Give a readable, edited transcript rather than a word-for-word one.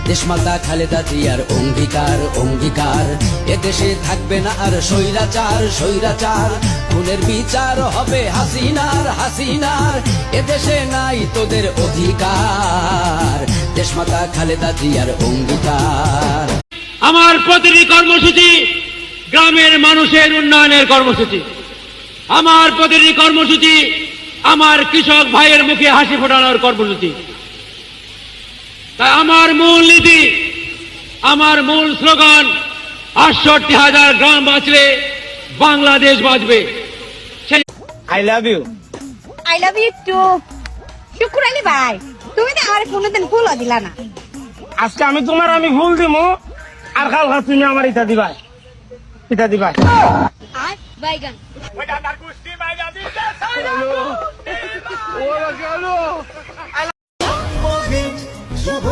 দেশমাতা খালেদা জিয়ার অঙ্গীকার অঙ্গীকার, এদেশে থাকবে না আর স্বৈরাচার স্বৈরাচার, খুনের বিচার হবে হাসিনার হাসিনার, এদেশে নাই তোদের অধিকার, দেশমাতা খালেদা জিয়ার অঙ্গীকার। আমার প্রতিটি কর্মসূচি গ্রামের মানুষের উন্নয়নের কর্মসূচি, আমার প্রতিটি কর্মসূচি আমার কৃষক ভাইয়ের মুখে হাসি ফোটানোর কর্মসূচি। তাই আমার মূল নীতি, আমার মূল স্লোগান ৬৮,০০০ গ্রাম বাঁচলে বাংলাদেশ বাঁচবে। I love you. I love you too. Shukur Ali ভাই, তুমি তো আমার কোনোদিন ফুলও দিলা না। আজকে আমি ফুল দিমু, আর কাল তুমি আমার ইটা দিবা, ইটা দিবা। আর বাইগান শুভ